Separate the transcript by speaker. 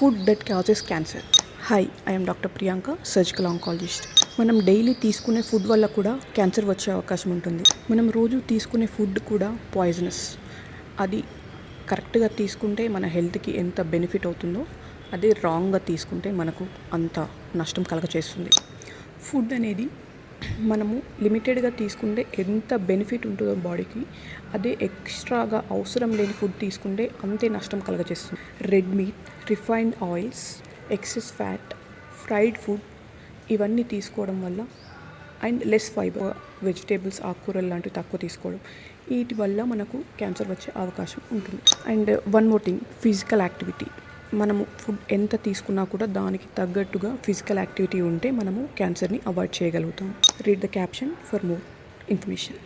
Speaker 1: Food that causes cancer. Hi, I'm doctor Priyanka, surgical oncologist. మనం daily తీసుకునే food వల్ల కూడా క్యాన్సర్ వచ్చే అవకాశం ఉంటుంది. మనం రోజు తీసుకునే ఫుడ్ కూడా పాయిజనస్. అది కరెక్ట్గా తీసుకుంటే మన హెల్త్కి ఎంత బెనిఫిట్ అవుతుందో, అదే రాంగ్గా తీసుకుంటే మనకు అంత నష్టం కలగచేస్తుంది. ఫుడ్ అనేది మనము లిమిటెడ్గా తీసుకుంటే ఎంత బెనిఫిట్ ఉంటుందో బాడీకి, అదే ఎక్స్ట్రాగా అవసరం లేని ఫుడ్ తీసుకుంటే అంతే నష్టం కలగజేస్తుంది. Red meat, refined oils, excess fat, fried food ఇవన్నీ తీసుకోవడం వల్ల, అండ్ లెస్ ఫైబర్, వెజిటేబుల్స్, ఆకుకూరలు లాంటివి తక్కువ తీసుకోవడం, వీటి వల్ల మనకు క్యాన్సర్ వచ్చే అవకాశం ఉంటుంది. And one more thing, physical activity. మనము ఫుడ్ ఎంత తీసుకున్నా కూడా దానికి తగ్గట్టుగా ఫిజికల్ యాక్టివిటీ ఉంటే మనము క్యాన్సర్ని అవాయిడ్ చేయగలుగుతాం. Read the caption for more information.